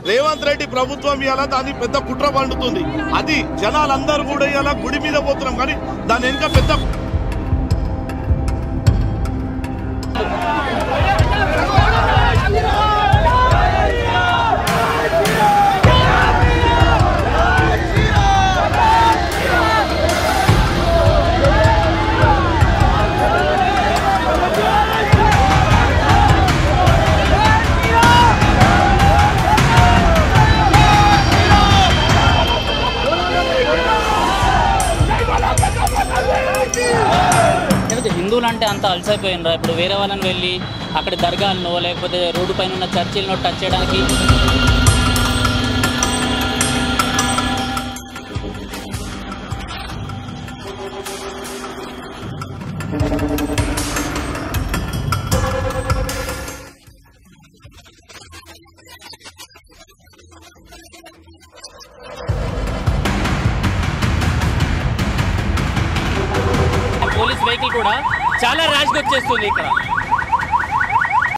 రేవంత్ రెడ్డి ప్రభుత్వం ఇలా దాన్ని పెద్ద కుట్ర పండుతుంది. అది జనాలందరూ కూడా ఇలా గుడి మీద పోతున్నాం, కానీ దాని వెనుక పెద్ద హిందువులు అంటే అంత అలసైపోయినరా? ఇప్పుడు వేరే వాళ్ళని వెళ్ళి అక్కడ దర్గాలను లేకపోతే రోడ్డు పైన ఉన్న చర్చిలను టచ్ చేయడానికి పోలీస్ వెహికల్ కూడా చాలా ర్యాష్గా వచ్చేస్తుంది ఇక్కడ.